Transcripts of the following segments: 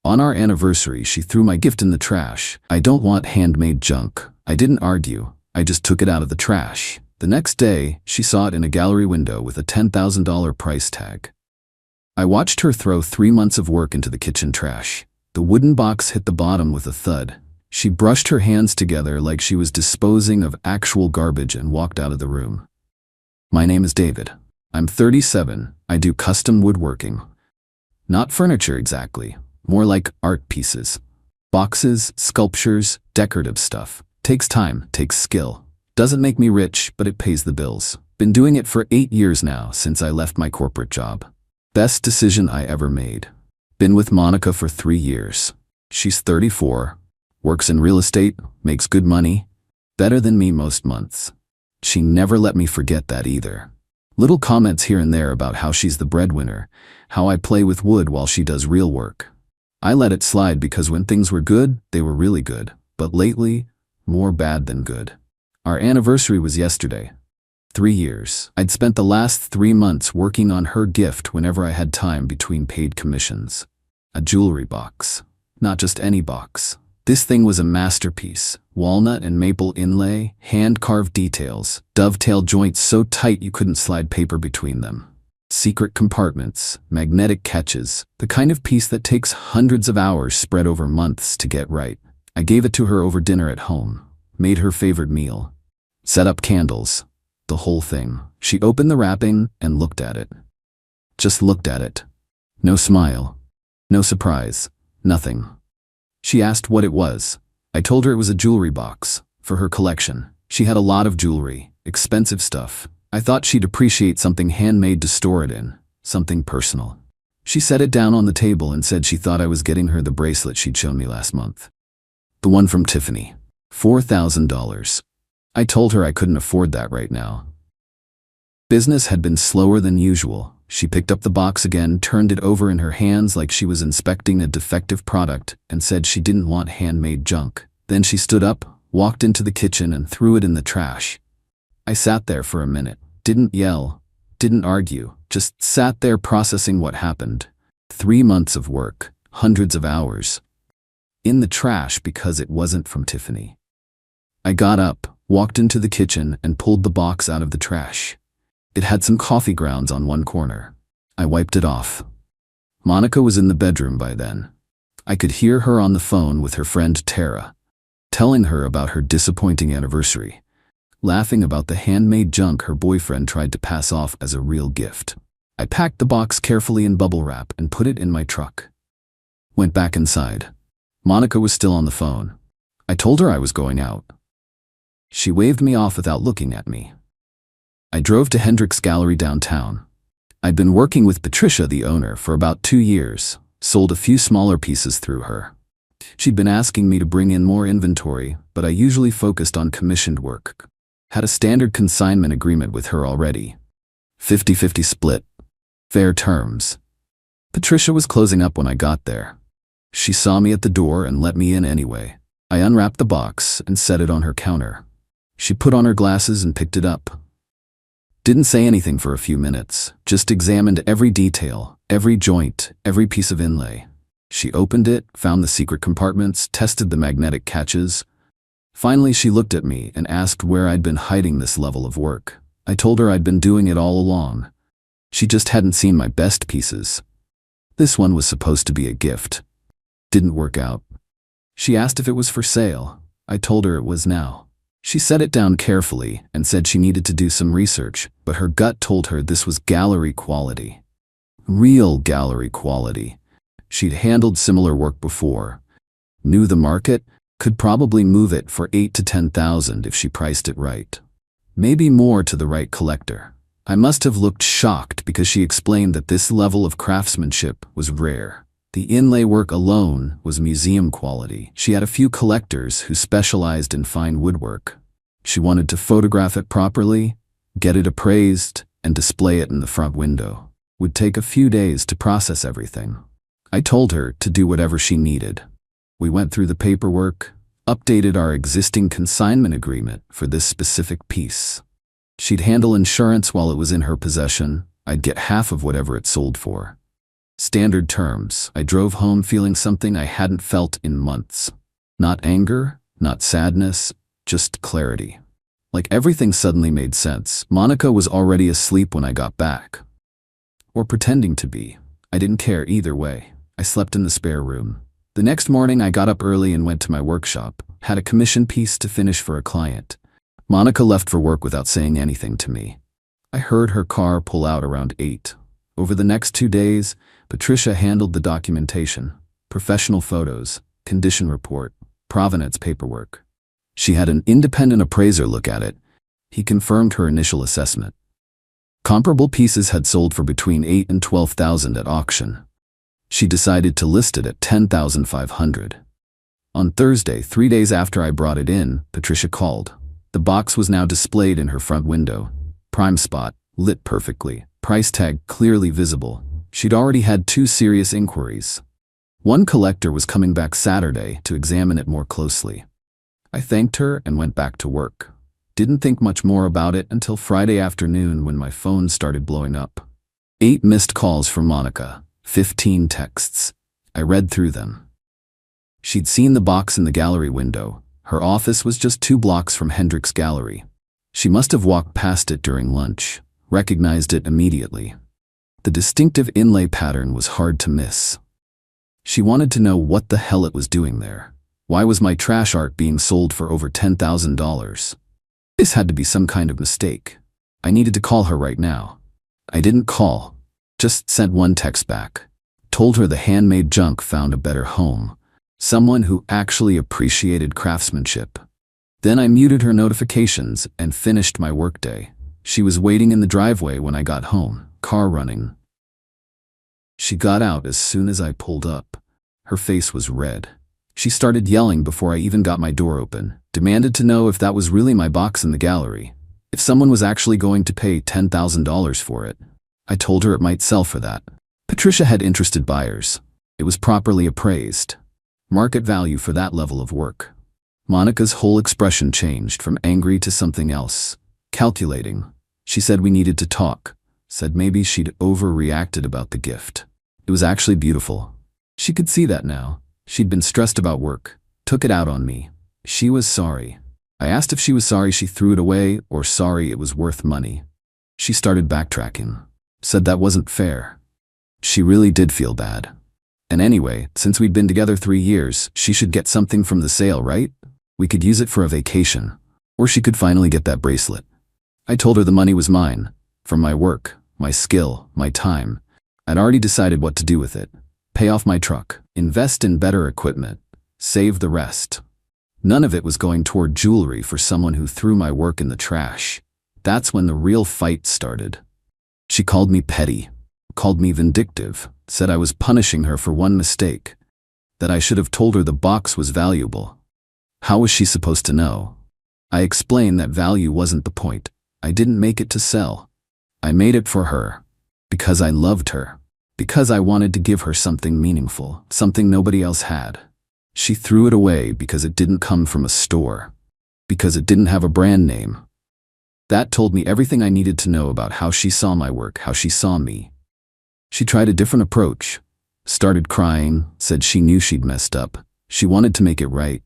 On our anniversary, she threw my gift in the trash. I don't want handmade junk. I didn't argue. I just took it out of the trash. The next day, she saw it in a gallery window with a $10,000 price tag. I watched her throw 3 months of work into the kitchen trash. The wooden box hit the bottom with a thud. She brushed her hands together like she was disposing of actual garbage and walked out of the room. My name is David. I'm 37. I do custom woodworking. Not furniture exactly, more like art pieces. Boxes, sculptures, decorative stuff. Takes time, takes skill. Doesn't make me rich, but it pays the bills. Been doing it for 8 years now, since I left my corporate job. Best decision I ever made. Been with Monica for 3 years. She's 34, works in real estate, makes good money, better than me most months. She never let me forget that either. Little comments here and there about how she's the breadwinner, how I play with wood while she does real work. I let it slide because when things were good, they were really good. But lately, more bad than good. Our anniversary was yesterday. 3 years. I'd spent the last 3 months working on her gift whenever I had time between paid commissions. A jewelry box. Not just any box. This thing was a masterpiece. Walnut and maple inlay, hand-carved details, dovetail joints so tight you couldn't slide paper between them. Secret compartments, magnetic catches, the kind of piece that takes hundreds of hours spread over months to get right. I gave it to her over dinner at home, made her favorite meal, set up candles, the whole thing. She opened the wrapping and looked at it. Just looked at it. No smile, no surprise, nothing. She asked what it was. I told her it was a jewelry box, for her collection. She had a lot of jewelry, expensive stuff. I thought she'd appreciate something handmade to store it in, something personal. She set it down on the table and said she thought I was getting her the bracelet she'd shown me last month. The one from Tiffany. $4,000. I told her I couldn't afford that right now. Business had been slower than usual. She picked up the box again, turned it over in her hands like she was inspecting a defective product, and said she didn't want handmade junk. Then she stood up, walked into the kitchen, and threw it in the trash. I sat there for a minute, didn't yell, didn't argue, just sat there processing what happened. 3 months of work, hundreds of hours. In the trash because it wasn't from Tiffany. I got up, walked into the kitchen, and pulled the box out of the trash. It had some coffee grounds on one corner. I wiped it off. Monica was in the bedroom by then. I could hear her on the phone with her friend Tara, telling her about her disappointing anniversary, laughing about the handmade junk her boyfriend tried to pass off as a real gift. I packed the box carefully in bubble wrap and put it in my truck. Went back inside. Monica was still on the phone. I told her I was going out. She waved me off without looking at me. I drove to Hendrick's Gallery downtown. I'd been working with Patricia, the owner, for about 2 years, sold a few smaller pieces through her. She'd been asking me to bring in more inventory, but I usually focused on commissioned work. Had a standard consignment agreement with her already. 50-50 split. Fair terms. Patricia was closing up when I got there. She saw me at the door and let me in anyway. I unwrapped the box and set it on her counter. She put on her glasses and picked it up. Didn't say anything for a few minutes, just examined every detail, every joint, every piece of inlay. She opened it, found the secret compartments, tested the magnetic catches. Finally, she looked at me and asked where I'd been hiding this level of work. I told her I'd been doing it all along. She just hadn't seen my best pieces. This one was supposed to be a gift. Didn't work out. She asked if it was for sale. I told her it was now. She set it down carefully and said she needed to do some research, but her gut told her this was gallery quality. Real gallery quality. She'd handled similar work before. Knew the market, could probably move it for $8,000 to $10,000 if she priced it right. Maybe more to the right collector. I must have looked shocked because she explained that this level of craftsmanship was rare. The inlay work alone was museum quality. She had a few collectors who specialized in fine woodwork. She wanted to photograph it properly, get it appraised, and display it in the front window. Would take a few days to process everything. I told her to do whatever she needed. We went through the paperwork, updated our existing consignment agreement for this specific piece. She'd handle insurance while it was in her possession. I'd get half of whatever it sold for. Standard terms. I drove home feeling something I hadn't felt in months. Not anger, not sadness, just clarity. Like everything suddenly made sense. Monica was already asleep when I got back. Or pretending to be. I didn't care either way. I slept in the spare room. The next morning I got up early and went to my workshop. Had a commission piece to finish for a client. Monica left for work without saying anything to me. I heard her car pull out around 8. Over the next 2 days, Patricia handled the documentation, professional photos, condition report, provenance paperwork. She had an independent appraiser look at it. He confirmed her initial assessment. Comparable pieces had sold for between $8,000 and $12,000 at auction. She decided to list it at $10,500. On Thursday, 3 days after I brought it in, Patricia called. The box was now displayed in her front window. Prime spot, lit perfectly, price tag clearly visible. She'd already had 2 serious inquiries. One collector was coming back Saturday to examine it more closely. I thanked her and went back to work. Didn't think much more about it until Friday afternoon when my phone started blowing up. 8 missed calls from Monica, 15 texts. I read through them. She'd seen the box in the gallery window. Her office was just 2 blocks from Hendrik's gallery. She must have walked past it during lunch, recognized it immediately. The distinctive inlay pattern was hard to miss. She wanted to know what the hell it was doing there. Why was my trash art being sold for over $10,000? This had to be some kind of mistake. I needed to call her right now. I didn't call, just sent one text back. Told her the handmade junk found a better home. Someone who actually appreciated craftsmanship. Then I muted her notifications and finished my workday. She was waiting in the driveway when I got home, car running. She got out as soon as I pulled up. Her face was red. She started yelling before I even got my door open, demanded to know if that was really my box in the gallery, if someone was actually going to pay $10,000 for it. I told her it might sell for that. Patricia had interested buyers. It was properly appraised. Market value for that level of work. Monica's whole expression changed from angry to something else. Calculating. She said we needed to talk. Said maybe she'd overreacted about the gift. It was actually beautiful. She could see that now. She'd been stressed about work. Took it out on me. She was sorry. I asked if she was sorry she threw it away or sorry it was worth money. She started backtracking. Said that wasn't fair. She really did feel bad. And anyway, since we'd been together 3 years, she should get something from the sale, right? We could use it for a vacation. Or she could finally get that bracelet. I told her the money was mine. From my work, my skill, my time. I'd already decided what to do with it. Pay off my truck. Invest in better equipment. Save the rest. None of it was going toward jewelry for someone who threw my work in the trash. That's when the real fight started. She called me petty. Called me vindictive. Said I was punishing her for one mistake. That I should have told her the box was valuable. How was she supposed to know? I explained that value wasn't the point. I didn't make it to sell. I made it for her. Because I loved her. Because I wanted to give her something meaningful, something nobody else had. She threw it away because it didn't come from a store. Because it didn't have a brand name. That told me everything I needed to know about how she saw my work, how she saw me. She tried a different approach. Started crying, said she knew she'd messed up. She wanted to make it right.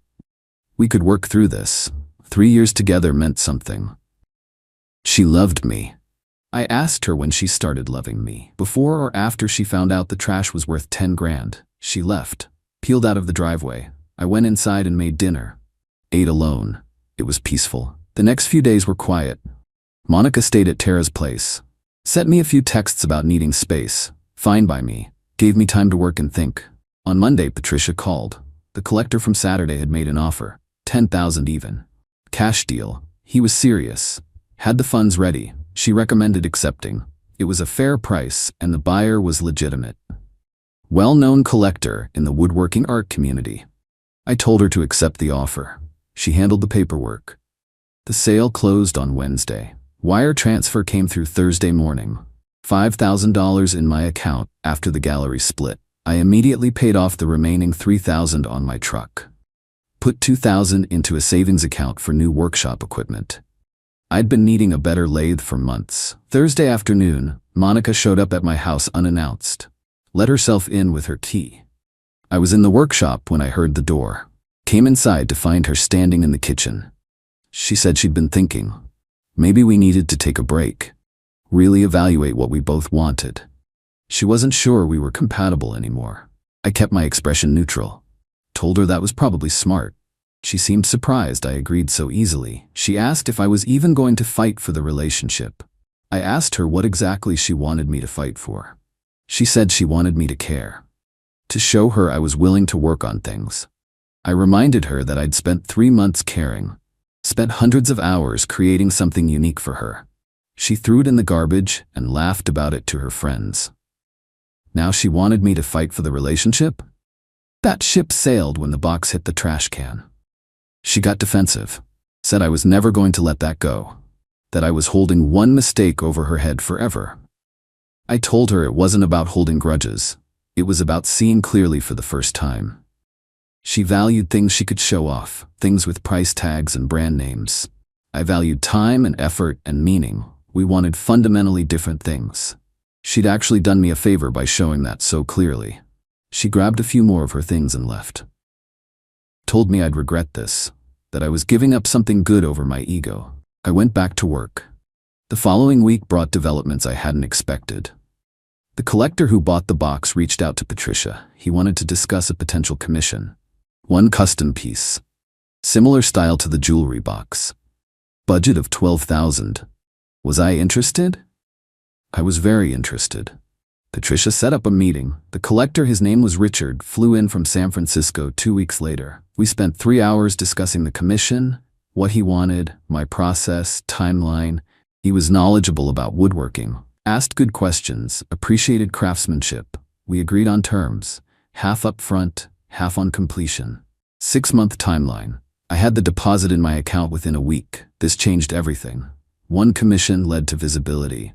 We could work through this. 3 years together meant something. She loved me. I asked her when she started loving me. Before or after she found out the trash was worth 10 grand. She left. Peeled out of the driveway. I went inside and made dinner. Ate alone. It was peaceful. The next few days were quiet. Monica stayed at Tara's place. Sent me a few texts about needing space. Fine by me. Gave me time to work and think. On Monday, Patricia called. The collector from Saturday had made an offer. $10,000 even. Cash deal. He was serious. Had the funds ready. She recommended accepting. It was a fair price and the buyer was legitimate. Well-known collector in the woodworking art community. I told her to accept the offer. She handled the paperwork. The sale closed on Wednesday. Wire transfer came through Thursday morning. $5,000 in my account after the gallery split. I immediately paid off the remaining $3,000 on my truck. Put $2,000 into a savings account for new workshop equipment. I'd been needing a better lathe for months. Thursday afternoon, Monica showed up at my house unannounced. let herself in with her key. I was in the workshop when I heard the door. Came inside to find her standing in the kitchen. She said she'd been thinking. Maybe we needed to take a break. Really evaluate what we both wanted. She wasn't sure we were compatible anymore. I kept my expression neutral. Told her that was probably smart. She seemed surprised I agreed so easily. She asked if I was even going to fight for the relationship. I asked her what exactly she wanted me to fight for. She said she wanted me to care. To show her I was willing to work on things. I reminded her that I'd spent 3 months caring. Spent hundreds of hours creating something unique for her. She threw it in the garbage and laughed about it to her friends. Now she wanted me to fight for the relationship? That ship sailed when the box hit the trash can. She got defensive, said I was never going to let that go, that I was holding one mistake over her head forever. I told her it wasn't about holding grudges. It was about seeing clearly for the first time. She valued things she could show off, things with price tags and brand names. I valued time and effort and meaning. We wanted fundamentally different things. She'd actually done me a favor by showing that so clearly. She grabbed a few more of her things and left. Told me I'd regret this, that I was giving up something good over my ego. I went back to work. The following week brought developments I hadn't expected. The collector who bought the box reached out to Patricia. He wanted to discuss a potential commission. One custom piece. Similar style to the jewelry box. Budget of $12,000. Was I interested? I was very interested. Patricia set up a meeting. The collector, his name was Richard, flew in from San Francisco 2 weeks later. We spent 3 hours discussing the commission, what he wanted, my process, timeline. He was knowledgeable about woodworking, asked good questions, appreciated craftsmanship. We agreed on terms, half up front, half on completion. 6-month timeline. I had the deposit in my account within a week. This changed everything. One commission led to visibility.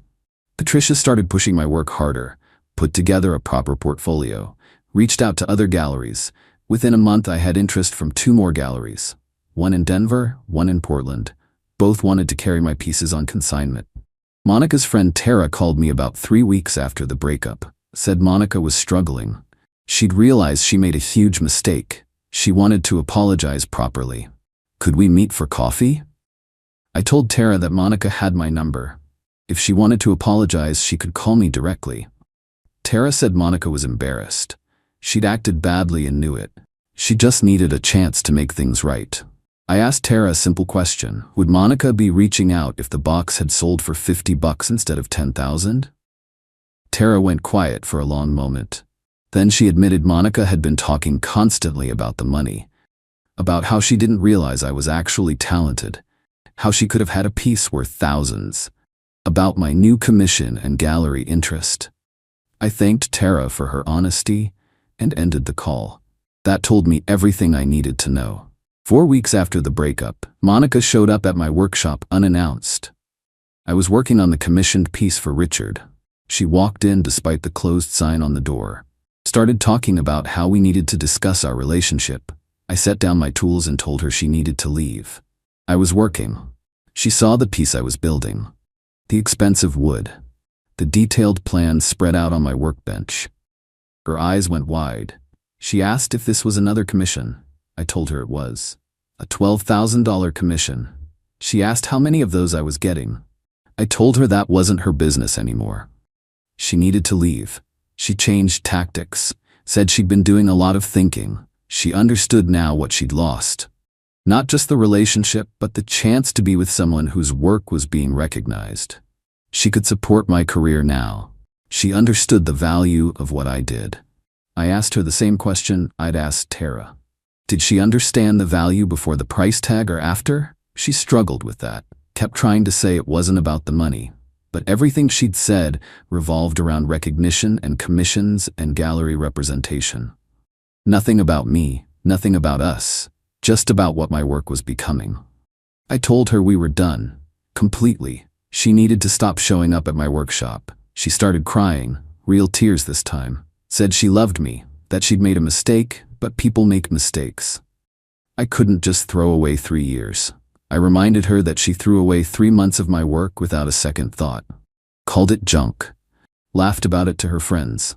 Patricia started pushing my work harder, put together a proper portfolio, reached out to other galleries. Within a month, I had interest from 2 more galleries. One in Denver, one in Portland. Both wanted to carry my pieces on consignment. Monica's friend Tara called me about 3 weeks after the breakup. Said Monica was struggling. She'd realized she made a huge mistake. She wanted to apologize properly. Could we meet for coffee? I told Tara that Monica had my number. If she wanted to apologize, she could call me directly. Tara said Monica was embarrassed. She'd acted badly and knew it. She just needed a chance to make things right. I asked Tara a simple question. Would Monica be reaching out if the box had sold for $50 instead of $10,000? Tara went quiet for a long moment. Then she admitted Monica had been talking constantly about the money, about how she didn't realize I was actually talented, how she could have had a piece worth thousands, about my new commission and gallery interest. I thanked Tara for her honesty and ended the call. That told me everything I needed to know. 4 weeks after the breakup, Monica showed up at my workshop unannounced. I was working on the commissioned piece for Richard. She walked in despite the closed sign on the door. Started talking about how we needed to discuss our relationship. I set down my tools and told her she needed to leave. I was working. She saw the piece I was building. The expensive wood. The detailed plans spread out on my workbench. Her eyes went wide. She asked if this was another commission. I told her it was. A $12,000 commission. She asked how many of those I was getting. I told her that wasn't her business anymore. She needed to leave. She changed tactics, said she'd been doing a lot of thinking. She understood now what she'd lost. Not just the relationship, but the chance to be with someone whose work was being recognized. She could support my career now. She understood the value of what I did. I asked her the same question I'd asked Tara. Did she understand the value before the price tag or after? She struggled with that, kept trying to say it wasn't about the money. But everything she'd said revolved around recognition and commissions and gallery representation. Nothing about me, nothing about us, just about what my work was becoming. I told her we were done, completely. She needed to stop showing up at my workshop. She started crying, real tears this time. Said she loved me, that she'd made a mistake, but people make mistakes. I couldn't just throw away 3 years. I reminded her that she threw away 3 months of my work without a second thought. Called it junk. Laughed about it to her friends.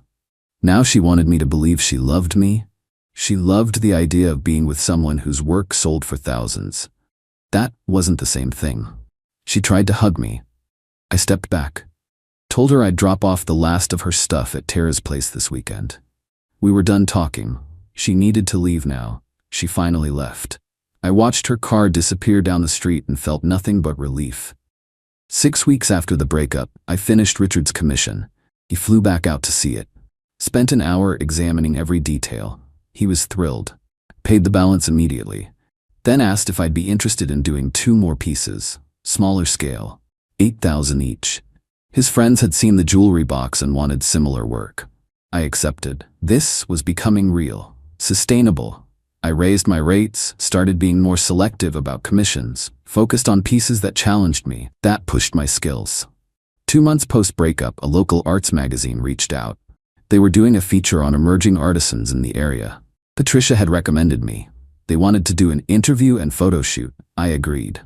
Now she wanted me to believe she loved me. She loved the idea of being with someone whose work sold for thousands. That wasn't the same thing. She tried to hug me. I stepped back. Told her I'd drop off the last of her stuff at Tara's place this weekend. We were done talking. She needed to leave now. She finally left. I watched her car disappear down the street and felt nothing but relief. 6 weeks after the breakup, I finished Richard's commission. He flew back out to see it. Spent an hour examining every detail. He was thrilled. Paid the balance immediately. Then asked if I'd be interested in doing 2 more pieces, smaller scale, $8,000 each. His friends had seen the jewelry box and wanted similar work. I accepted. This was becoming real, sustainable. I raised my rates, started being more selective about commissions, focused on pieces that challenged me. That pushed my skills. 2 months post-breakup, a local arts magazine reached out. They were doing a feature on emerging artisans in the area. Patricia had recommended me. They wanted to do an interview and photo shoot. I agreed.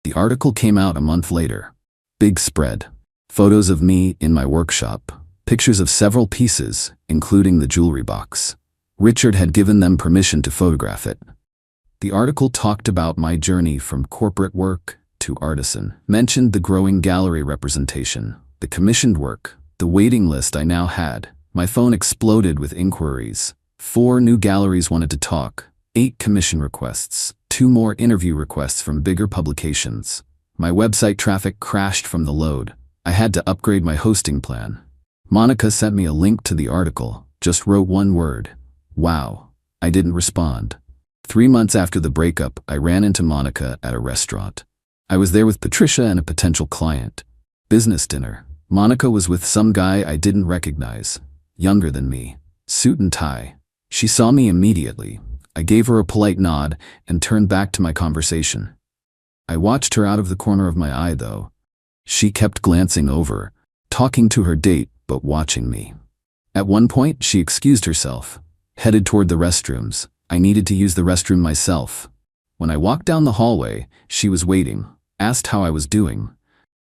The article came out a month later. Big spread. Photos of me in my workshop. Pictures of several pieces, including the jewelry box. Richard had given them permission to photograph it. The article talked about my journey from corporate work to artisan, mentioned the growing gallery representation, the commissioned work, the waiting list I now had. My phone exploded with inquiries. 4 new galleries wanted to talk, 8 commission requests, 2 more interview requests from bigger publications. My website traffic crashed from the load. I had to upgrade my hosting plan. Monica sent me a link to the article, just wrote 1 word. Wow. I didn't respond. 3 months after the breakup, I ran into Monica at a restaurant. I was there with Patricia and a potential client. Business dinner. Monica was with some guy I didn't recognize. Younger than me. Suit and tie. She saw me immediately. I gave her a polite nod and turned back to my conversation. I watched her out of the corner of my eye, though. She kept glancing over, talking to her date, but watching me. At one point, she excused herself, headed toward the restrooms. I needed to use the restroom myself. When I walked down the hallway, she was waiting, asked how I was doing.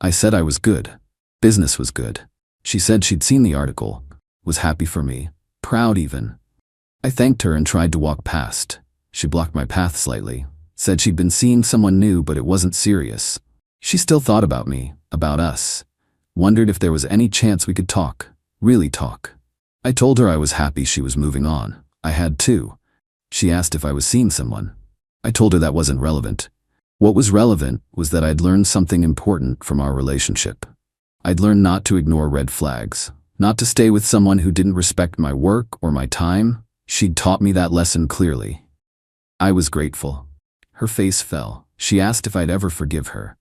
I said I was good. Business was good. She said she'd seen the article, was happy for me, proud even. I thanked her and tried to walk past. She blocked my path slightly, said she'd been seeing someone new but it wasn't serious. She still thought about me, about us. Wondered if there was any chance we could talk, really talk. I told her I was happy she was moving on. I had too. She asked if I was seeing someone. I told her that wasn't relevant. What was relevant was that I'd learned something important from our relationship. I'd learned not to ignore red flags, not to stay with someone who didn't respect my work or my time. She'd taught me that lesson clearly. I was grateful. Her face fell. She asked if I'd ever forgive her.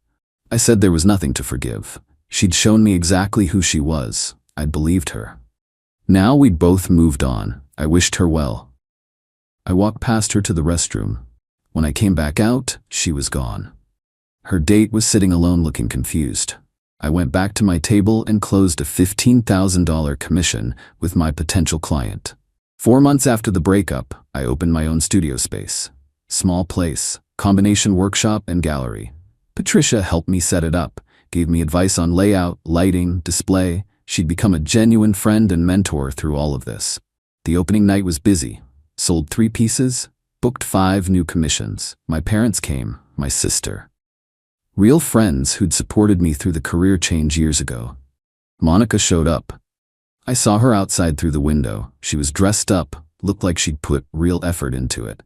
I said there was nothing to forgive. She'd shown me exactly who she was. I'd believed her. Now we'd both moved on. I wished her well. I walked past her to the restroom. When I came back out, she was gone. Her date was sitting alone looking confused. I went back to my table and closed a $15,000 commission with my potential client. 4 months after the breakup, I opened my own studio space. Small place, combination workshop and gallery. Patricia helped me set it up, gave me advice on layout, lighting, display. She'd become a genuine friend and mentor through all of this. The opening night was busy. Sold 3 pieces, booked 5 new commissions. My parents came, my sister. Real friends who'd supported me through the career change years ago. Monica showed up. I saw her outside through the window. She was dressed up, looked like she'd put real effort into it.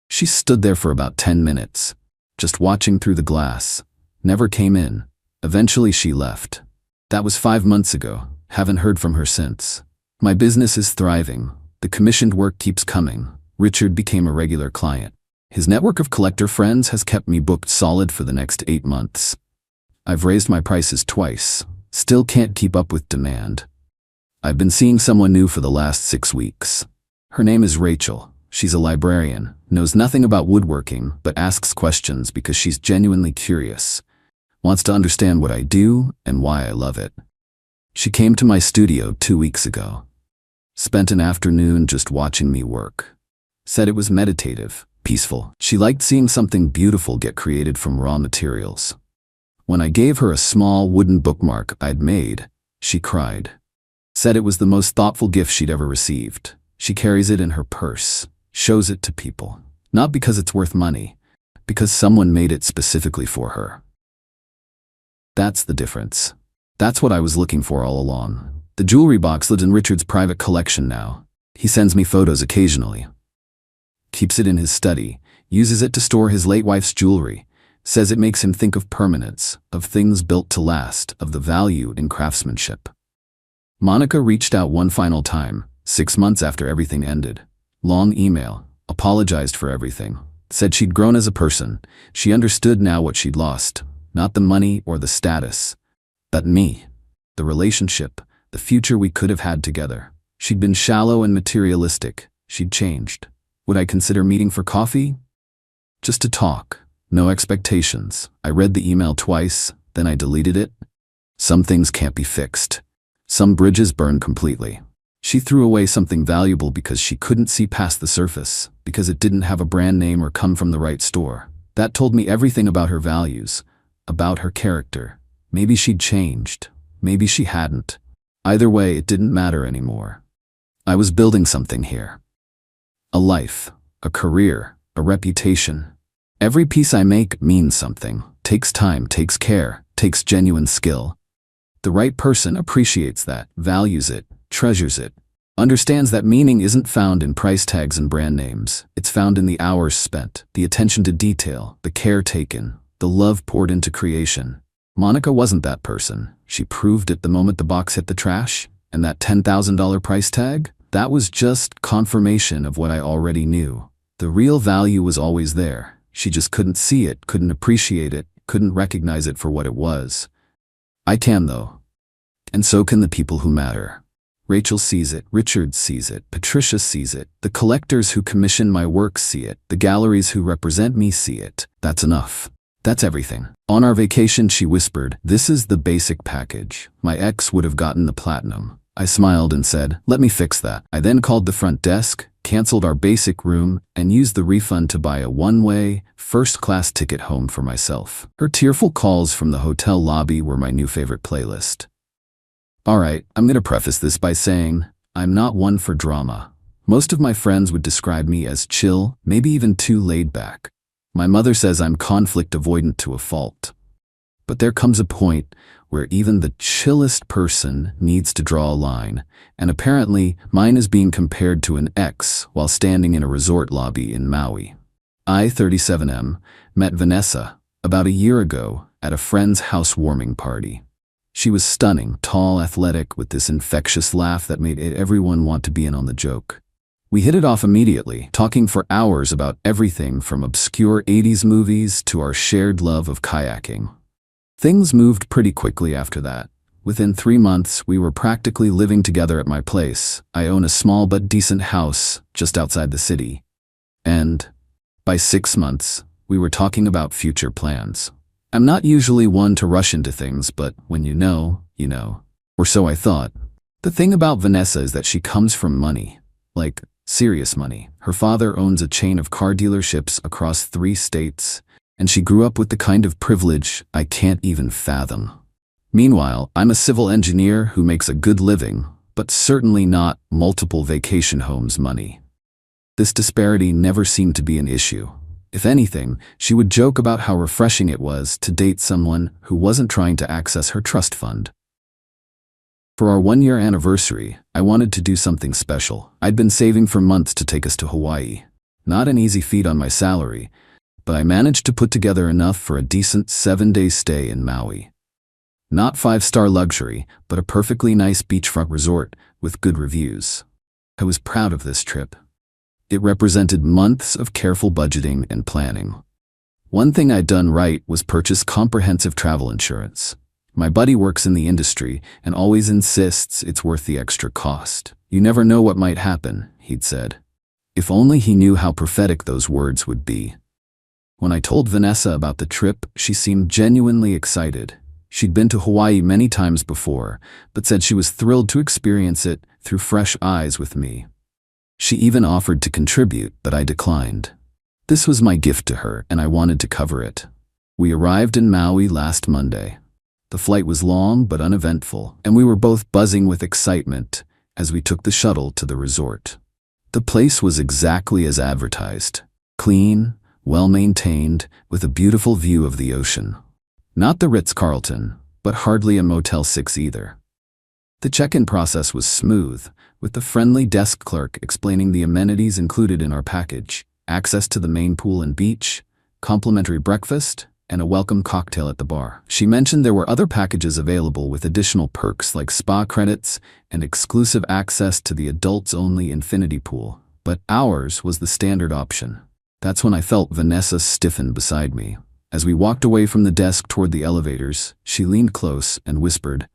She stood there for about 10 minutes, just watching through the glass. Never came in. Eventually she left. That was 5 months ago. Haven't heard from her since. My business is thriving. The commissioned work keeps coming. Richard became a regular client. His network of collector friends has kept me booked solid for the next 8 months. I've raised my prices twice. Still can't keep up with demand. I've been seeing someone new for the last 6 weeks. Her name is Rachel. She's a librarian, knows nothing about woodworking, but asks questions because she's genuinely curious. Wants to understand what I do and why I love it. She came to my studio 2 weeks ago. Spent an afternoon just watching me work. Said it was meditative, peaceful. She liked seeing something beautiful get created from raw materials. When I gave her a small wooden bookmark I'd made, she cried. Said it was the most thoughtful gift she'd ever received. She carries it in her purse, shows it to people. Not because it's worth money, because someone made it specifically for her. That's the difference. That's what I was looking for all along. The jewelry box lives in Richard's private collection now. He sends me photos occasionally. Keeps it in his study, uses it to store his late wife's jewelry, says it makes him think of permanence, of things built to last, of the value in craftsmanship. Monica reached out one final time, 6 months after everything ended. Long email, apologized for everything, said she'd grown as a person. She understood now what she'd lost, not the money or the status, but me, the relationship, the future we could have had together. She'd been shallow and materialistic. She'd changed. Would I consider meeting for coffee? Just to talk. No expectations. I read the email twice, then I deleted it. Some things can't be fixed. Some bridges burn completely. She threw away something valuable because she couldn't see past the surface, because it didn't have a brand name or come from the right store. That told me everything about her values, about her character. Maybe she'd changed. Maybe she hadn't. Either way, it didn't matter anymore. I was building something here. A life, a career, a reputation. Every piece I make means something, takes time, takes care, takes genuine skill. The right person appreciates that, values it, treasures it, understands that meaning isn't found in price tags and brand names. It's found in the hours spent, the attention to detail, the care taken, the love poured into creation. Monica wasn't that person. She proved it the moment the box hit the trash, and that $10,000 price tag, that was just confirmation of what I already knew. The real value was always there. She just couldn't see it, couldn't appreciate it, couldn't recognize it for what it was. I can though. And so can the people who matter. Rachel sees it, Richard sees it, Patricia sees it, the collectors who commission my work see it, the galleries who represent me see it. That's enough. That's everything. On our vacation, she whispered, "This is the basic package. My ex would have gotten the platinum." I smiled and said, "Let me fix that." I then called the front desk, canceled our basic room, and used the refund to buy a one-way, first-class ticket home for myself. Her tearful calls from the hotel lobby were my new favorite playlist. All right, I'm going to preface this by saying, I'm not one for drama. Most of my friends would describe me as chill, maybe even too laid back. My mother says I'm conflict avoidant to a fault. But there comes a point where even the chillest person needs to draw a line, and apparently mine is being compared to an ex while standing in a resort lobby in Maui. I, 37M, met Vanessa about a year ago at a friend's housewarming party. She was stunning, tall, athletic, with this infectious laugh that made everyone want to be in on the joke. We hit it off immediately, talking for hours about everything from obscure 80s movies to our shared love of kayaking. Things moved pretty quickly after that. Within 3 months, we were practically living together at my place. I own a small but decent house just outside the city. And by 6 months, we were talking about future plans. I'm not usually one to rush into things, but when you know, you know. Or so I thought. The thing about Vanessa is that she comes from money. Like, serious money. Her father owns a chain of car dealerships across 3 states, and she grew up with the kind of privilege I can't even fathom. Meanwhile, I'm a civil engineer who makes a good living, but certainly not multiple vacation homes money. This disparity never seemed to be an issue. If anything, she would joke about how refreshing it was to date someone who wasn't trying to access her trust fund. For our 1-year anniversary, I wanted to do something special. I'd been saving for months to take us to Hawaii. Not an easy feat on my salary, but I managed to put together enough for a decent 7-day stay in Maui. Not 5-star luxury, but a perfectly nice beachfront resort with good reviews. I was proud of this trip. It represented months of careful budgeting and planning. One thing I'd done right was purchase comprehensive travel insurance. My buddy works in the industry and always insists it's worth the extra cost. You never know what might happen, he'd said. If only he knew how prophetic those words would be. When I told Vanessa about the trip, she seemed genuinely excited. She'd been to Hawaii many times before, but said she was thrilled to experience it through fresh eyes with me. She even offered to contribute, but I declined. This was my gift to her, and I wanted to cover it. We arrived in Maui last Monday. The flight was long but uneventful, and we were both buzzing with excitement as we took the shuttle to the resort. The place was exactly as advertised. Clean, well-maintained, with a beautiful view of the ocean. Not the Ritz-Carlton, but hardly a Motel 6 either. The check-in process was smooth, with the friendly desk clerk explaining the amenities included in our package: access to the main pool and beach, complimentary breakfast, and a welcome cocktail at the bar. She mentioned there were other packages available with additional perks like spa credits and exclusive access to the adults-only infinity pool, but ours was the standard option. That's when I felt Vanessa stiffen beside me. As we walked away from the desk toward the elevators, she leaned close and whispered,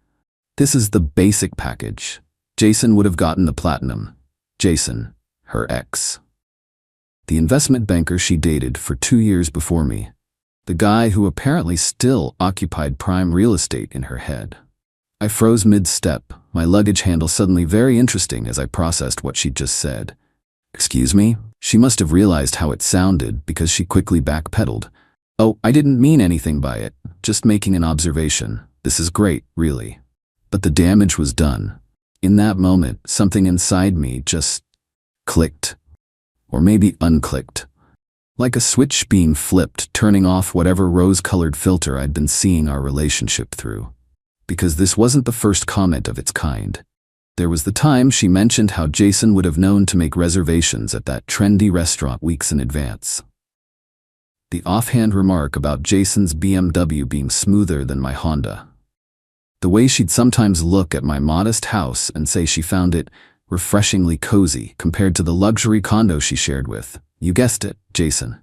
"This is the basic package. Jason would have gotten the platinum." Jason, her ex. The investment banker she dated for 2 years before me. The guy who apparently still occupied prime real estate in her head. I froze mid-step, my luggage handle suddenly very interesting as I processed what she'd just said. "Excuse me?" She must have realized how it sounded because she quickly backpedaled. "Oh, I didn't mean anything by it, just making an observation. This is great, really." But the damage was done. In that moment, something inside me just clicked. Or maybe unclicked. Like a switch being flipped, turning off whatever rose-colored filter I'd been seeing our relationship through. Because this wasn't the first comment of its kind. There was the time she mentioned how Jason would have known to make reservations at that trendy restaurant weeks in advance. The offhand remark about Jason's BMW being smoother than my Honda. The way she'd sometimes look at my modest house and say she found it refreshingly cozy compared to the luxury condo she shared with, you guessed it, Jason.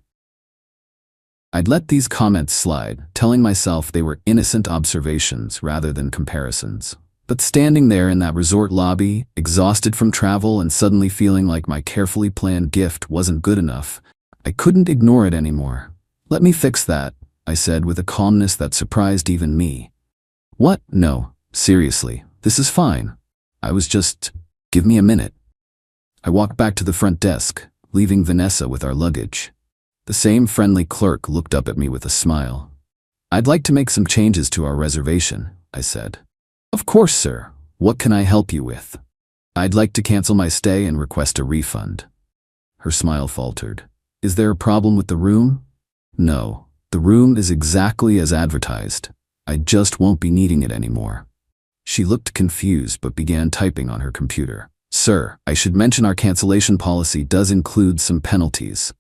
I'd let these comments slide, telling myself they were innocent observations rather than comparisons. But standing there in that resort lobby, exhausted from travel and suddenly feeling like my carefully planned gift wasn't good enough, I couldn't ignore it anymore. "Let me fix that," I said with a calmness that surprised even me. "What? No, seriously, this is fine. I was just, give me a minute." I walked back to the front desk, leaving Vanessa with our luggage. The same friendly clerk looked up at me with a smile. "I'd like to make some changes to our reservation," I said. "Of course, sir. What can I help you with?" "I'd like to cancel my stay and request a refund." Her smile faltered. "Is there a problem with the room?" "No, the room is exactly as advertised. I just won't be needing it anymore." She looked confused but began typing on her computer. "Sir, I should mention our cancellation policy does include some penalties."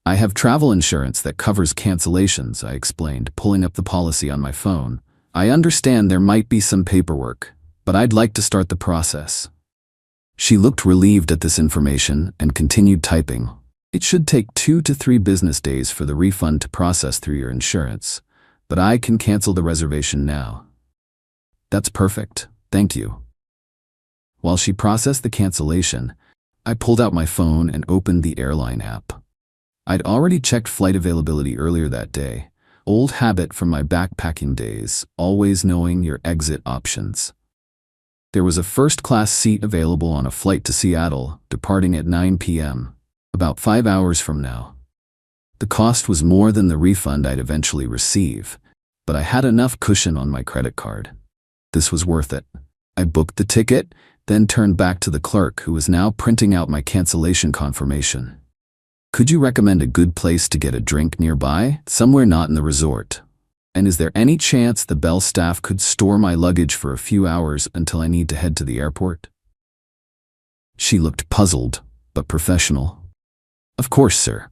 "I have travel insurance that covers cancellations," I explained, pulling up the policy on my phone. "I understand there might be some paperwork, but I'd like to start the process." She looked relieved at this information and continued typing. "It should take 2 to 3 business days for the refund to process through your insurance, but I can cancel the reservation now." "That's perfect, thank you." While she processed the cancellation, I pulled out my phone and opened the airline app. I'd already checked flight availability earlier that day. Old habit from my backpacking days, always knowing your exit options. There was a first-class seat available on a flight to Seattle, departing at 9 p.m., about 5 hours from now. The cost was more than the refund I'd eventually receive, but I had enough cushion on my credit card. This was worth it. I booked the ticket, then turned back to the clerk who was now printing out my cancellation confirmation. "Could you recommend a good place to get a drink nearby? Somewhere not in the resort. And is there any chance the Bell staff could store my luggage for a few hours until I need to head to the airport?" She looked puzzled, but professional. "Of course, sir.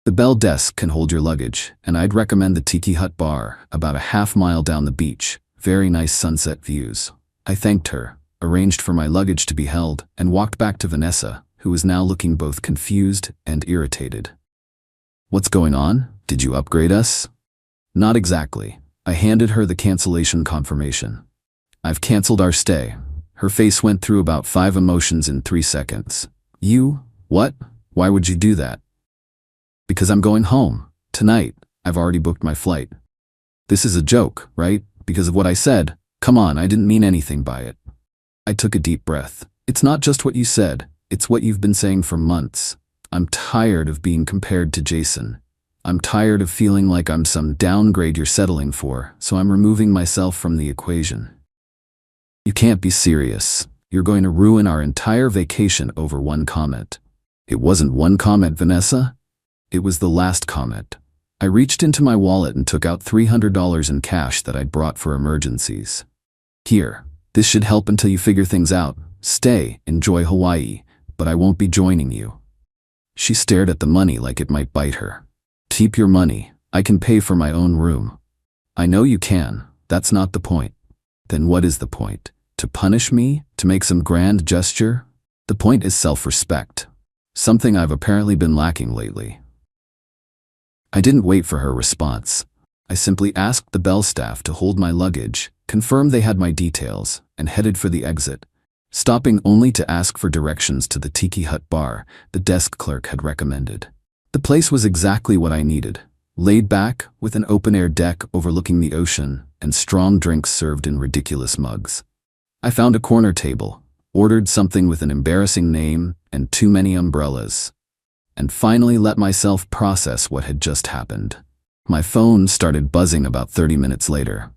The Bell desk can hold your luggage, and I'd recommend the Tiki Hut bar, about a half-mile down the beach. Very nice sunset views." I thanked her, arranged for my luggage to be held, and walked back to Vanessa, who was now looking both confused and irritated. "What's going on? Did you upgrade us?" "Not exactly." I handed her the cancellation confirmation. "I've canceled our stay." Her face went through about 5 emotions in 3 seconds. "You? What? Why would you do that?" "Because I'm going home. Tonight. I've already booked my flight." "This is a joke, right? Because of what I said. Come on, I didn't mean anything by it." I took a deep breath. "It's not just what you said. It's what you've been saying for months. I'm tired of being compared to Jason. I'm tired of feeling like I'm some downgrade you're settling for, so I'm removing myself from the equation. You can't be serious. You're going to ruin our entire vacation over one comment. It wasn't one comment, Vanessa. It was the last comment. I reached into my wallet and took out $300 in cash that I'd brought for emergencies. Here, this should help until you figure things out. Stay, enjoy Hawaii, but I won't be joining you. She stared at the money like it might bite her. Keep your money. I can pay for my own room. I know you can. That's not the point. Then what is the point? To punish me? To make some grand gesture? The point is self-respect. Something I've apparently been lacking lately. I didn't wait for her response. I simply asked the bell staff to hold my luggage, confirmed they had my details, and headed for the exit, stopping only to ask for directions to the Tiki Hut bar the desk clerk had recommended. The place was exactly what I needed, laid back with an open-air deck overlooking the ocean and strong drinks served in ridiculous mugs. I found a corner table, ordered something with an embarrassing name and too many umbrellas, and finally let myself process what had just happened. My phone started buzzing about 30 minutes later.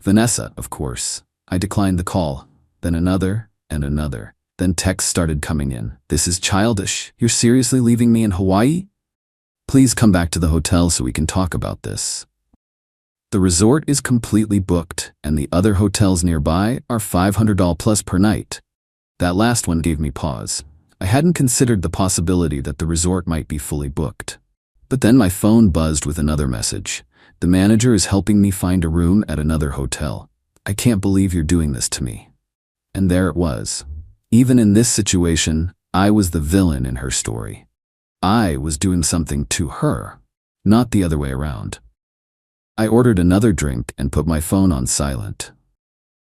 Vanessa, of course. I declined the call, then another and another. Then texts started coming in. This is childish. You're seriously leaving me in Hawaii? Please come back to the hotel so we can talk about this. The resort is completely booked, and the other hotels nearby are $500 plus per night. That last one gave me pause. I hadn't considered the possibility that the resort might be fully booked. But then my phone buzzed with another message. The manager is helping me find a room at another hotel. I can't believe you're doing this to me. And there it was. Even in this situation, I was the villain in her story. I was doing something to her, not the other way around. I ordered another drink and put my phone on silent.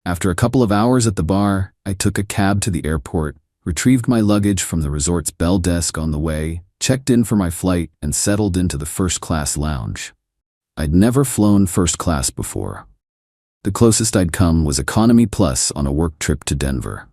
After a couple of hours at the bar, I took a cab to the airport, retrieved my luggage from the resort's bell desk on the way, checked in for my flight, and settled into the first-class lounge. I'd never flown first class before. The closest I'd come was economy plus on a work trip to Denver.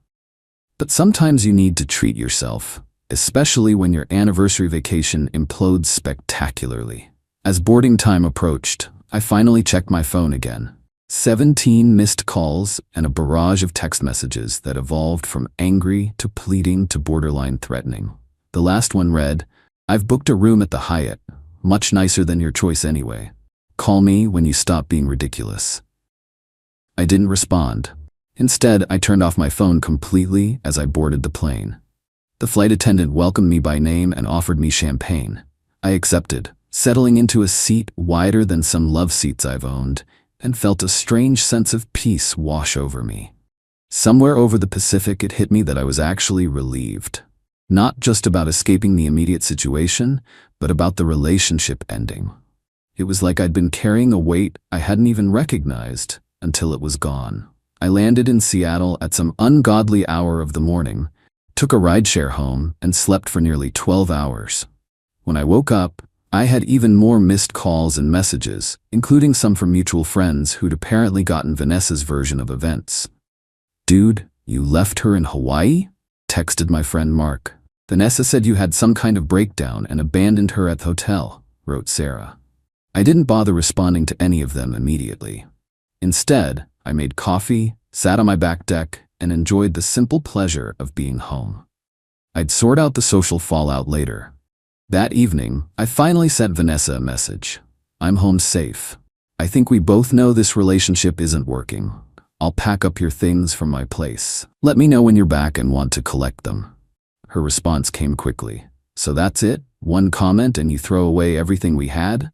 But sometimes you need to treat yourself, especially when your anniversary vacation implodes spectacularly. As boarding time approached, I finally checked my phone again. 17 missed calls and a barrage of text messages that evolved from angry to pleading to borderline threatening. The last one read, "I've booked a room at the Hyatt, much nicer than your choice anyway. Call me when you stop being ridiculous." I didn't respond. Instead, I turned off my phone completely as I boarded the plane. The flight attendant welcomed me by name and offered me champagne. I accepted, settling into a seat wider than some love seats I've owned, and felt a strange sense of peace wash over me. Somewhere over the Pacific, it hit me that I was actually relieved. Not just about escaping the immediate situation, but about the relationship ending. It was like I'd been carrying a weight I hadn't even recognized until it was gone. I landed in Seattle at some ungodly hour of the morning, took a rideshare home, and slept for nearly 12 hours. When I woke up, I had even more missed calls and messages, including some from mutual friends who'd apparently gotten Vanessa's version of events. "Dude, you left her in Hawaii?" texted my friend Mark. "Vanessa said you had some kind of breakdown and abandoned her at the hotel," wrote Sarah. I didn't bother responding to any of them immediately. Instead, I made coffee, sat on my back deck, and enjoyed the simple pleasure of being home. I'd sort out the social fallout later. That evening, I finally sent Vanessa a message. "I'm home safe. I think we both know this relationship isn't working. I'll pack up your things from my place. Let me know when you're back and want to collect them." Her response came quickly. "So that's it? One comment and you throw away everything we had?"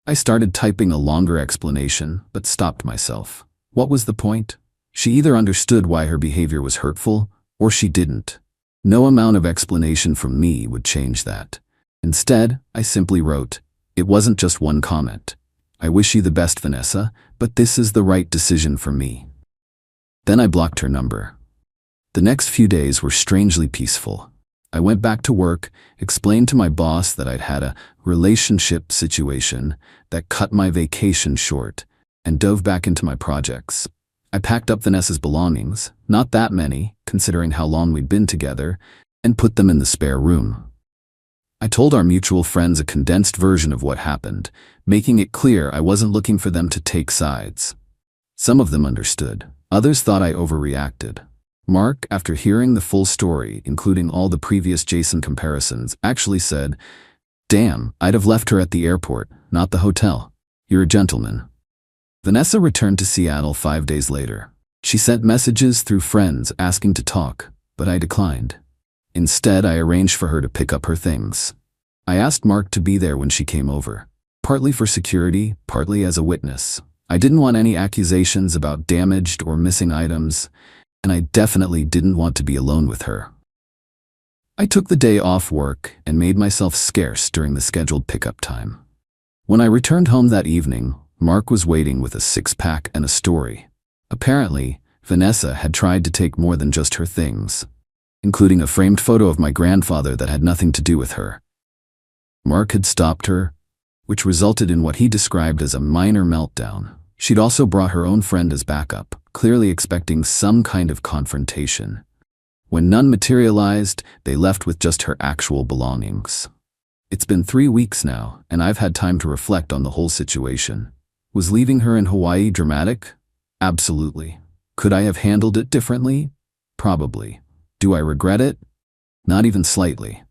I started typing a longer explanation, but stopped myself. What was the point? She either understood why her behavior was hurtful, or she didn't. No amount of explanation from me would change that. Instead, I simply wrote, "It wasn't just one comment. I wish you the best, Vanessa, but this is the right decision for me." Then I blocked her number. The next few days were strangely peaceful. I went back to work, explained to my boss that I'd had a relationship situation that cut my vacation short, and dove back into my projects. I packed up Vanessa's belongings, not that many, considering how long we'd been together, and put them in the spare room. I told our mutual friends a condensed version of what happened, making it clear I wasn't looking for them to take sides. Some of them understood. Others thought I overreacted. Mark, after hearing the full story, including all the previous Jason comparisons, actually said, "Damn, I'd have left her at the airport, not the hotel. You're a gentleman." Vanessa returned to Seattle 5 days later. She sent messages through friends asking to talk, but I declined. Instead, I arranged for her to pick up her things. I asked Mark to be there when she came over, partly for security, partly as a witness. I didn't want any accusations about damaged or missing items, and I definitely didn't want to be alone with her. I took the day off work and made myself scarce during the scheduled pickup time. When I returned home that evening, Mark was waiting with a six-pack and a story. Apparently, Vanessa had tried to take more than just her things, including a framed photo of my grandfather that had nothing to do with her. Mark had stopped her, which resulted in what he described as a minor meltdown. She'd also brought her own friend as backup, clearly expecting some kind of confrontation. When none materialized, they left with just her actual belongings. It's been 3 weeks now, and I've had time to reflect on the whole situation. Was leaving her in Hawaii dramatic? Absolutely. Could I have handled it differently? Probably. Do I regret it? Not even slightly.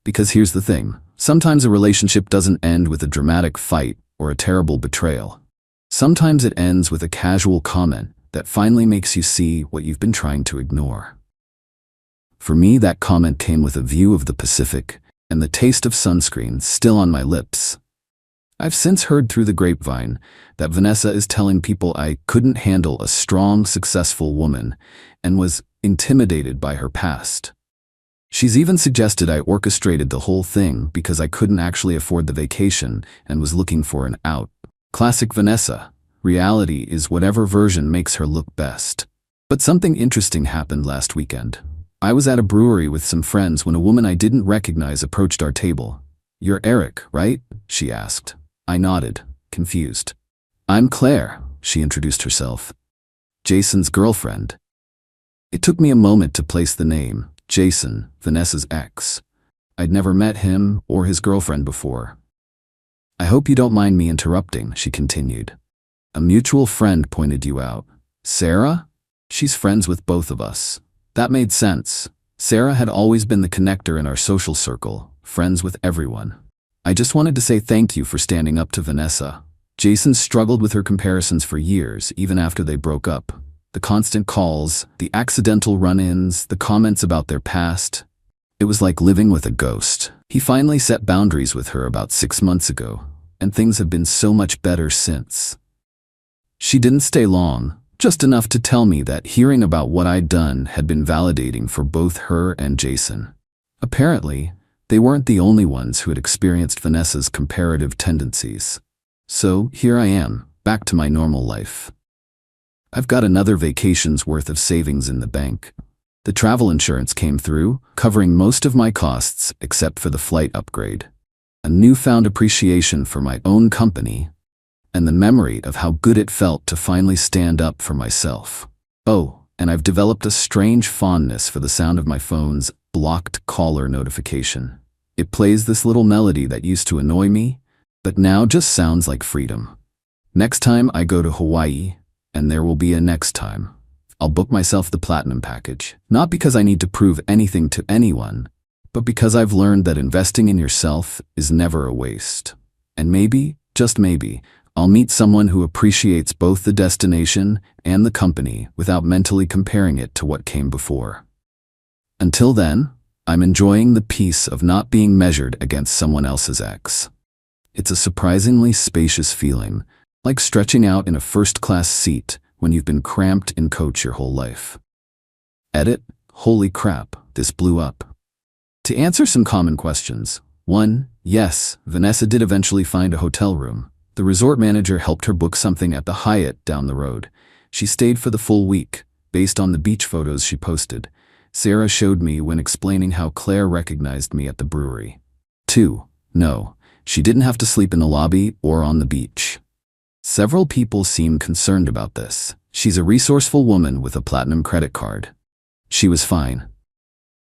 Because here's the thing. Sometimes a relationship doesn't end with a dramatic fight or a terrible betrayal. Sometimes it ends with a casual comment that finally makes you see what you've been trying to ignore. For me, that comment came with a view of the Pacific and the taste of sunscreen still on my lips. I've since heard through the grapevine that Vanessa is telling people I couldn't handle a strong, successful woman and was intimidated by her past. She's even suggested I orchestrated the whole thing because I couldn't actually afford the vacation and was looking for an out. Classic Vanessa. Reality is whatever version makes her look best. But something interesting happened last weekend. I was at a brewery with some friends when a woman I didn't recognize approached our table. "You're Eric, right?" she asked. I nodded, confused. "I'm Claire," she introduced herself. "Jason's girlfriend." It took me a moment to place the name, Jason, Vanessa's ex. I'd never met him or his girlfriend before. "I hope you don't mind me interrupting," she continued. "A mutual friend pointed you out. Sarah? She's friends with both of us." That made sense. Sarah had always been the connector in our social circle, friends with everyone. "I just wanted to say thank you for standing up to Vanessa." Jason struggled with her comparisons for years, even after they broke up. The constant calls, the accidental run-ins, the comments about their past. It was like living with a ghost. He finally set boundaries with her about 6 months ago, and things have been so much better since. She didn't stay long, just enough to tell me that hearing about what I'd done had been validating for both her and Jason. Apparently, they weren't the only ones who had experienced Vanessa's comparative tendencies. So here I am, back to my normal life. I've got another vacation's worth of savings in the bank. The travel insurance came through, covering most of my costs except for the flight upgrade. A newfound appreciation for my own company, and the memory of how good it felt to finally stand up for myself. Oh, and I've developed a strange fondness for the sound of my phone's blocked caller notification. It plays this little melody that used to annoy me, but now just sounds like freedom. Next time I go to Hawaii, and there will be a next time, I'll book myself the platinum package. Not because I need to prove anything to anyone, but because I've learned that investing in yourself is never a waste. And maybe, just maybe, I'll meet someone who appreciates both the destination and the company without mentally comparing it to what came before. Until then, I'm enjoying the peace of not being measured against someone else's ex. It's a surprisingly spacious feeling, like stretching out in a first-class seat when you've been cramped in coach your whole life. Edit: holy crap, this blew up. To answer some common questions. 1. Yes, Vanessa did eventually find a hotel room. The resort manager helped her book something at the Hyatt down the road. She stayed for the full week, based on the beach photos she posted. Sarah showed me when explaining how Claire recognized me at the brewery. 2. No, she didn't have to sleep in the lobby or on the beach. Several people seem concerned about this. She's a resourceful woman with a platinum credit card. She was fine.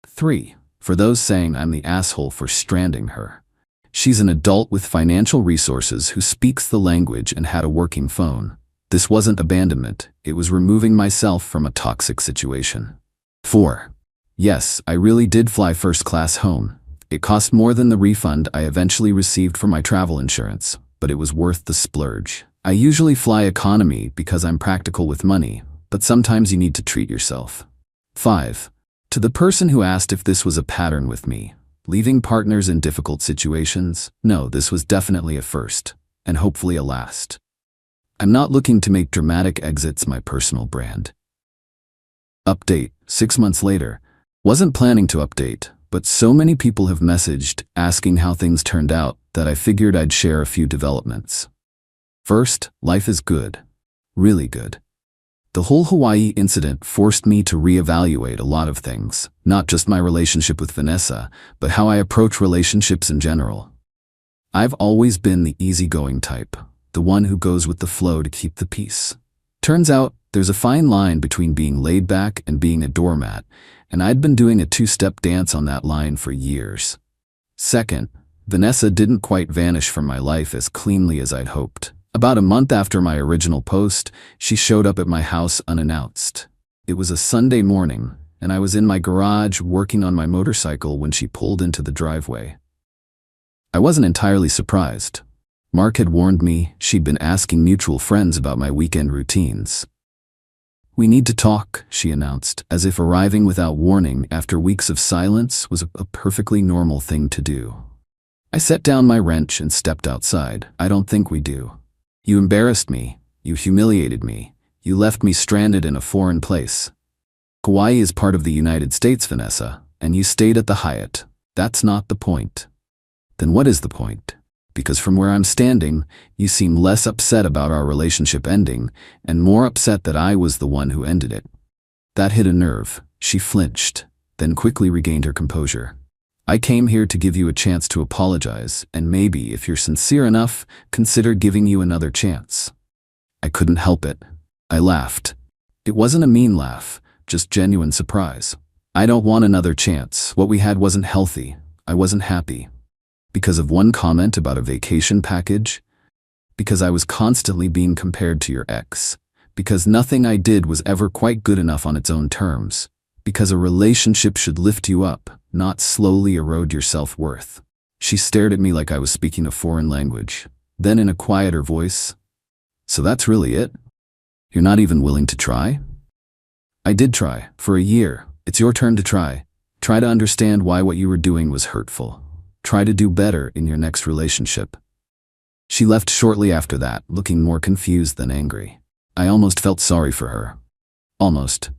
3. For those saying I'm the asshole for stranding her. She's an adult with financial resources who speaks the language and had a working phone. This wasn't abandonment, it was removing myself from a toxic situation. 4. Yes, I really did fly first class home. It cost more than the refund I eventually received for my travel insurance, but it was worth the splurge. I usually fly economy because I'm practical with money, but sometimes you need to treat yourself. 5. To the person who asked if this was a pattern with me, leaving partners in difficult situations, no, this was definitely a first, and hopefully a last. I'm not looking to make dramatic exits my personal brand. Update, 6 months later. Wasn't planning to update, but so many people have messaged asking how things turned out that I figured I'd share a few developments. First, life is good. Really good. The whole Hawaii incident forced me to reevaluate a lot of things, not just my relationship with Vanessa, but how I approach relationships in general. I've always been the easygoing type, the one who goes with the flow to keep the peace. Turns out, there's a fine line between being laid back and being a doormat, and I'd been doing a two-step dance on that line for years. Second, Vanessa didn't quite vanish from my life as cleanly as I'd hoped. About a month after my original post, she showed up at my house unannounced. It was a Sunday morning, and I was in my garage working on my motorcycle when she pulled into the driveway. I wasn't entirely surprised. Mark had warned me she'd been asking mutual friends about my weekend routines. "We need to talk," she announced, as if arriving without warning after weeks of silence was a perfectly normal thing to do. I set down my wrench and stepped outside. "I don't think we do. You embarrassed me, you humiliated me, you left me stranded in a foreign place. Hawaii is part of the United States, Vanessa, and you stayed at the Hyatt. That's not the point." "Then what is the point? Because from where I'm standing, you seem less upset about our relationship ending, and more upset that I was the one who ended it." That hit a nerve. She flinched, then quickly regained her composure. "I came here to give you a chance to apologize, and maybe, if you're sincere enough, consider giving you another chance." I couldn't help it. I laughed. It wasn't a mean laugh, just genuine surprise. "I don't want another chance. What we had wasn't healthy. I wasn't happy. Because of one comment about a vacation package? Because I was constantly being compared to your ex? Because nothing I did was ever quite good enough on its own terms? Because a relationship should lift you up, not slowly erode your self-worth?" She stared at me like I was speaking a foreign language. Then in a quieter voice, "So that's really it? You're not even willing to try?" "I did try, for a year. It's your turn to try. Try to understand why what you were doing was hurtful. Try to do better in your next relationship." She left shortly after that, looking more confused than angry. I almost felt sorry for her. Almost.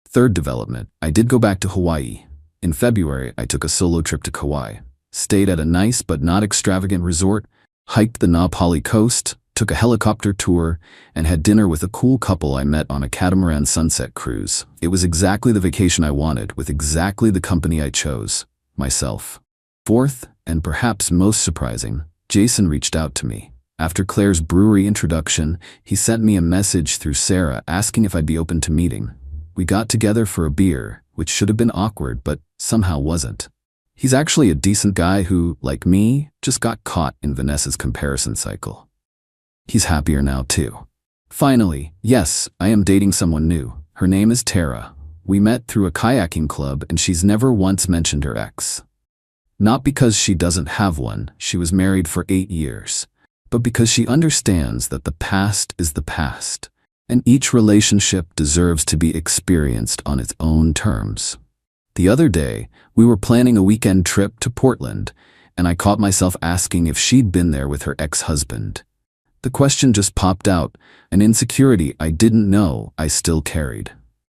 Third development, I did go back to Hawaii. In February, I took a solo trip to Kauai, stayed at a nice but not extravagant resort, hiked the Na Pali coast, took a helicopter tour, and had dinner with a cool couple I met on a catamaran sunset cruise. It was exactly the vacation I wanted, with exactly the company I chose, myself. Fourth, and perhaps most surprising, Jason reached out to me. After Claire's brewery introduction, he sent me a message through Sarah asking if I'd be open to meeting. We got together for a beer, which should have been awkward, but somehow wasn't. He's actually a decent guy who, like me, just got caught in Vanessa's comparison cycle. He's happier now too. Finally, yes, I am dating someone new. Her name is Tara. We met through a kayaking club and she's never once mentioned her ex. Not because she doesn't have one, she was married for 8 years, but because she understands that the past is the past, and each relationship deserves to be experienced on its own terms. The other day, we were planning a weekend trip to Portland, and I caught myself asking if she'd been there with her ex-husband. The question just popped out, an insecurity I didn't know I still carried.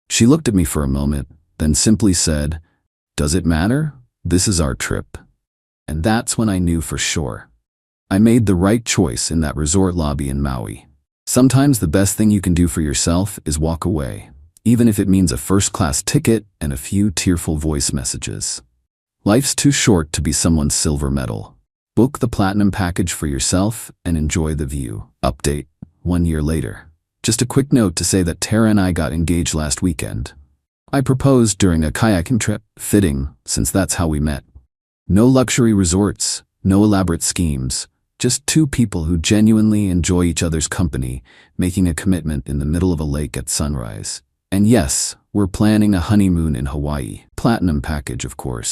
She looked at me for a moment, then simply said, "Does it matter? This is our trip." And that's when I knew for sure. I made the right choice in that resort lobby in Maui. Sometimes the best thing you can do for yourself is walk away, even if it means a first-class ticket and a few tearful voice messages. Life's too short to be someone's silver medal. Book the platinum package for yourself and enjoy the view. Update, 1 year later. Just a quick note to say that Tara and I got engaged last weekend. I proposed during a kayaking trip, fitting, since that's how we met. No luxury resorts, no elaborate schemes, just two people who genuinely enjoy each other's company, making a commitment in the middle of a lake at sunrise. And yes, we're planning a honeymoon in Hawaii. Platinum package, of course.